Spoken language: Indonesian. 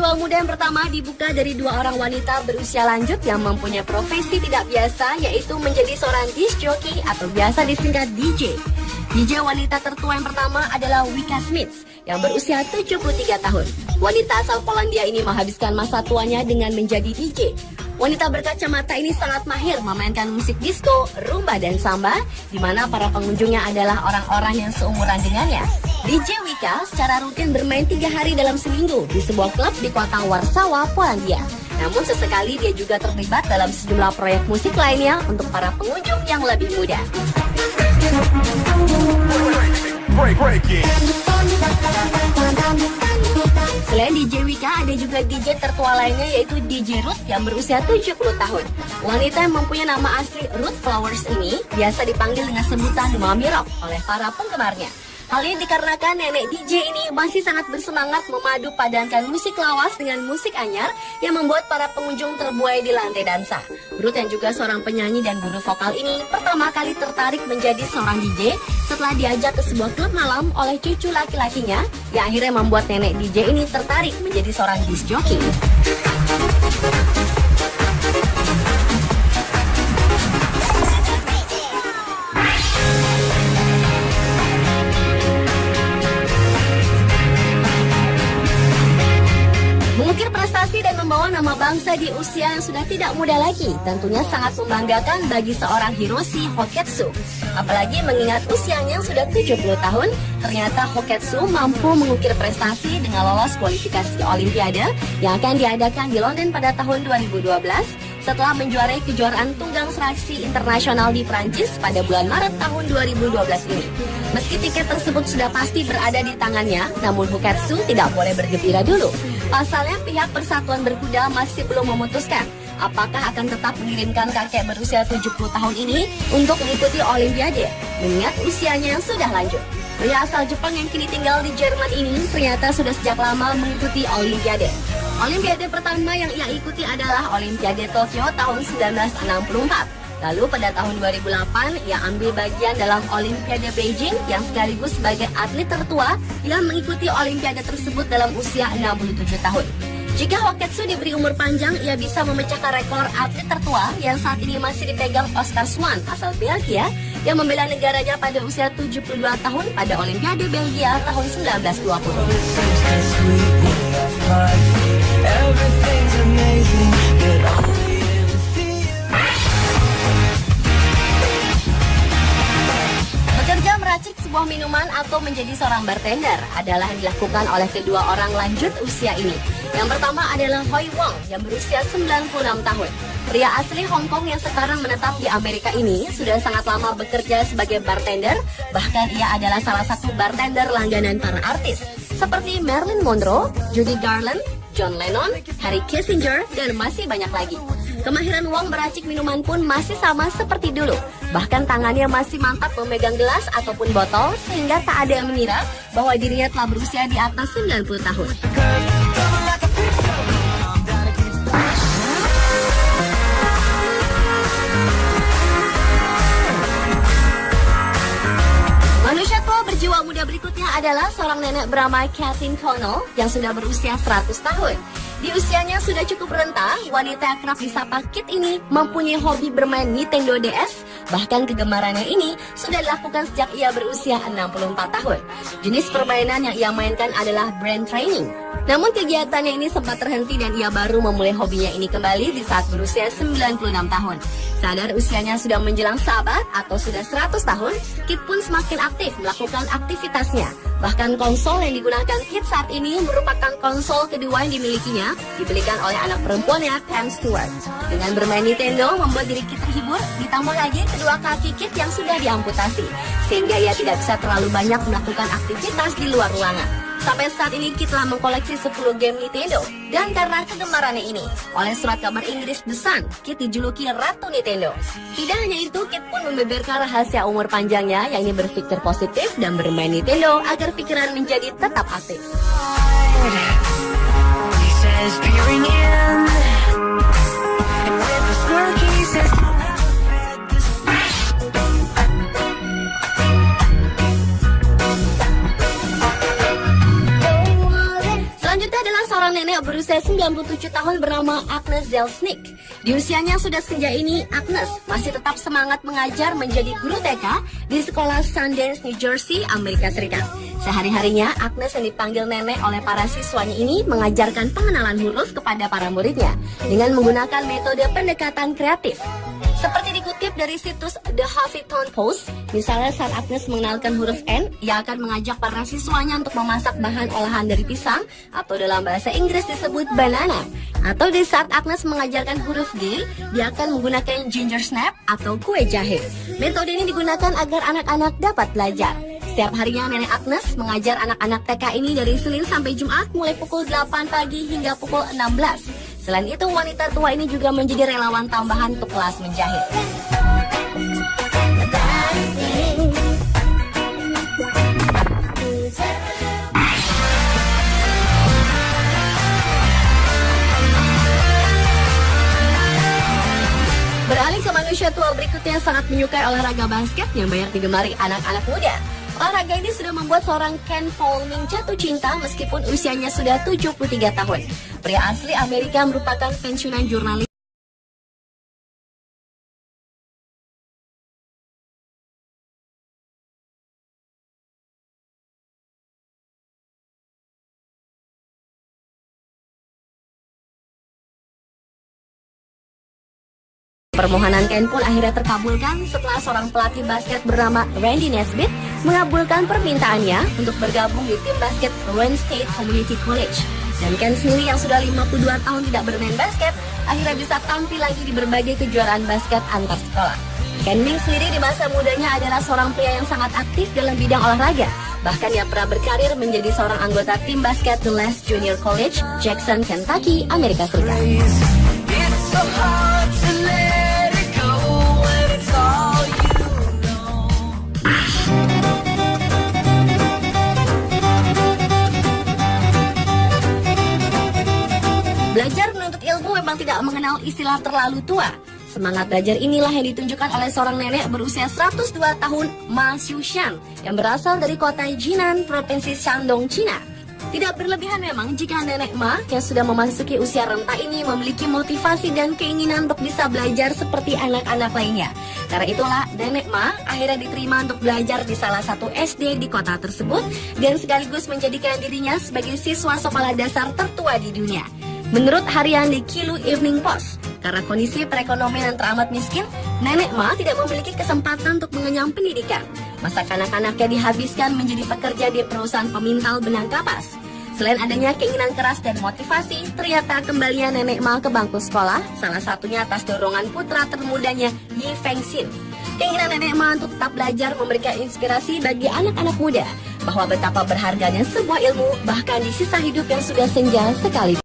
Berjuang muda yang pertama dibuka dari dua orang wanita berusia lanjut yang mempunyai profesi tidak biasa, yaitu menjadi seorang disc jockey atau biasa disingkat DJ. DJ wanita tertua yang pertama adalah Wicca Smith yang berusia 73 tahun. Wanita asal Polandia ini menghabiskan masa tuanya dengan menjadi DJ. Wanita berkacamata ini sangat mahir memainkan musik disco, rumba, dan samba, di mana para pengunjungnya adalah orang-orang yang seumuran dengannya. DJ Wicca secara rutin bermain 3 hari dalam seminggu di sebuah klub di kota Warsawa, Polandia. Namun sesekali dia juga terlibat dalam sejumlah proyek musik lainnya untuk para pengunjung yang lebih muda. Selain DJ Wicca, ada juga DJ tertua lainnya yaitu DJ Ruth yang berusia 70 tahun. Wanita yang mempunyai nama asli Ruth Flowers ini biasa dipanggil dengan sebutan Mami Rock oleh para penggemarnya. Hal ini dikarenakan nenek DJ ini masih sangat bersemangat memadu padankan musik lawas dengan musik anyar yang membuat para pengunjung terbuai di lantai dansa. Ruth yang juga seorang penyanyi dan guru vokal ini pertama kali tertarik menjadi seorang DJ setelah diajak ke sebuah klub malam oleh cucu laki-lakinya, yang akhirnya membuat nenek DJ ini tertarik menjadi seorang disc jockey. Mengukir prestasi dan membawa nama bangsa di usia yang sudah tidak muda lagi tentunya sangat membanggakan bagi seorang Hiroshi Hoketsu. Apalagi mengingat usianya yang sudah 70 tahun, ternyata Hoketsu mampu mengukir prestasi dengan lolos kualifikasi Olimpiade yang akan diadakan di London pada tahun 2012 setelah menjuarai kejuaraan tunggang seleksi internasional di Prancis pada bulan Maret tahun 2012 ini. Meski tiket tersebut sudah pasti berada di tangannya, namun Hoketsu tidak boleh bergembira dulu. Pasalnya pihak Persatuan Berkuda masih belum memutuskan apakah akan tetap mengirimkan kakek berusia 70 tahun ini untuk mengikuti Olimpiade, mengingat usianya yang sudah lanjut. Pria asal Jepang yang kini tinggal di Jerman ini ternyata sudah sejak lama mengikuti Olimpiade. Olimpiade pertama yang ia ikuti adalah Olimpiade Tokyo tahun 1964. Lalu pada tahun 2008, ia ambil bagian dalam Olimpiade Beijing yang sekaligus sebagai atlet tertua yang mengikuti Olimpiade tersebut dalam usia 67 tahun. Jika Hoketsu diberi umur panjang, ia bisa memecahkan rekor atlet tertua yang saat ini masih dipegang Oscar Swan asal Belgia yang membela negaranya pada usia 72 tahun pada Olimpiade Belgia tahun 1920. Bekerja meracik sebuah minuman atau menjadi seorang bartender adalah yang dilakukan oleh kedua orang lanjut usia ini. Yang pertama adalah Hoi Wong yang berusia 96 tahun. Pria asli Hong Kong yang sekarang menetap di Amerika ini sudah sangat lama bekerja sebagai bartender. Bahkan ia adalah salah satu bartender langganan para artis seperti Marilyn Monroe, Judy Garland, John Lennon, Harry Kissinger, dan masih banyak lagi. Kemahiran Wong meracik minuman pun masih sama seperti dulu. Bahkan tangannya masih mantap memegang gelas ataupun botol sehingga tak ada yang mengira bahwa dirinya telah berusia di atas 90 tahun. Manusia tua berjiwa muda berikutnya adalah seorang nenek bernama Kathleen Connell yang sudah berusia 100 tahun. Di usianya sudah cukup renta, wanita yang kerap disapa Kit ini mempunyai hobi bermain Nintendo DS. Bahkan kegemarannya ini sudah dilakukan sejak ia berusia 64 tahun. Jenis permainan yang ia mainkan adalah brain training. Namun kegiatannya ini sempat terhenti dan ia baru memulai hobinya ini kembali di saat berusia 96 tahun. Sadar usianya sudah menjelang sahabat atau sudah 100 tahun, Kit pun semakin aktif melakukan aktivitasnya. Bahkan konsol yang digunakan Kit saat ini merupakan konsol kedua yang dimilikinya, dibelikan oleh anak perempuannya, Pam Stewart. Dengan bermain Nintendo membuat diri Kit terhibur, ditambah lagi kedua kaki Kit yang sudah diamputasi, sehingga ia tidak bisa terlalu banyak melakukan aktivitas di luar ruangan. Sampai saat ini Kit telah mengkoleksi 10 game Nintendo. Dan karena kegemarannya ini, oleh surat kabar Inggris The Sun, Kit dijuluki Ratu Nintendo. Tidak hanya itu, Kit pun membeberkan rahasia umur panjangnya, yakni berpikir positif dan bermain Nintendo agar pikiran menjadi tetap aktif. Selanjutnya adalah seorang nenek nenek berusia 97 tahun bernama Agnes Zelznick. Di usianya yang sudah senja ini, Agnes masih tetap semangat mengajar menjadi guru TK di sekolah Sundance, New Jersey, Amerika Serikat. Sehari-harinya, Agnes yang dipanggil nenek oleh para siswanya ini mengajarkan pengenalan huruf kepada para muridnya dengan menggunakan metode pendekatan kreatif. Seperti dikutip dari situs The Huffington Post, misalnya saat Agnes mengenalkan huruf N, ia akan mengajak para siswanya untuk memasak bahan olahan dari pisang atau dalam bahasa Inggris disebut banana. Atau di saat Agnes mengajarkan huruf G, dia akan menggunakan ginger snap atau kue jahe. Metode ini digunakan agar anak-anak dapat belajar. Setiap harinya nenek Agnes mengajar anak-anak TK ini dari Senin sampai Jumat mulai pukul 8 pagi hingga pukul 16. Selain itu, wanita tua ini juga menjadi relawan tambahan untuk kelas menjahit. Beralih ke manusia tua berikutnya yang sangat menyukai olahraga basket yang banyak digemari anak-anak muda. Olahraga ini sudah membuat seorang Ken Fleming jatuh cinta meskipun usianya sudah 73 tahun. Pria asli Amerika merupakan pensiunan jurnalis. Permohonan Ken pun akhirnya terkabulkan setelah seorang pelatih basket bernama Randy Nesbitt mengabulkan permintaannya untuk bergabung di tim basket Wayne State Community College. Dan Ken sendiri yang sudah 52 tahun tidak bermain basket, akhirnya bisa tampil lagi di berbagai kejuaraan basket antar sekolah. Ken Ming sendiri di masa mudanya adalah seorang pria yang sangat aktif dalam bidang olahraga. Bahkan ia pernah berkarir menjadi seorang anggota tim basket The Les Junior College, Jackson, Kentucky, Amerika Serikat. Belajar menuntut ilmu memang tidak mengenal istilah terlalu tua. Semangat belajar inilah yang ditunjukkan oleh seorang nenek berusia 102 tahun, Ma Xiushan, yang berasal dari kota Jinan, Provinsi Shandong, Cina. Tidak berlebihan memang jika nenek Ma yang sudah memasuki usia renta ini memiliki motivasi dan keinginan untuk bisa belajar seperti anak-anak lainnya. Karena itulah nenek Ma akhirnya diterima untuk belajar di salah satu SD di kota tersebut dan sekaligus menjadikan dirinya sebagai siswa sekolah dasar tertua di dunia. Menurut harian The Kilu Evening Post, karena kondisi perekonomian yang teramat miskin, nenek Ma tidak memiliki kesempatan untuk mengenyam pendidikan. Masa kanak-kanaknya dihabiskan menjadi pekerja di perusahaan pemintal benang kapas. Selain adanya keinginan keras dan motivasi, ternyata kembalinya nenek Ma ke bangku sekolah, salah satunya atas dorongan putra termudanya Yi Fengxin. Keinginan nenek Ma untuk tetap belajar memberikan inspirasi bagi anak-anak muda, bahwa betapa berharganya sebuah ilmu bahkan di sisa hidup yang sudah senja sekali.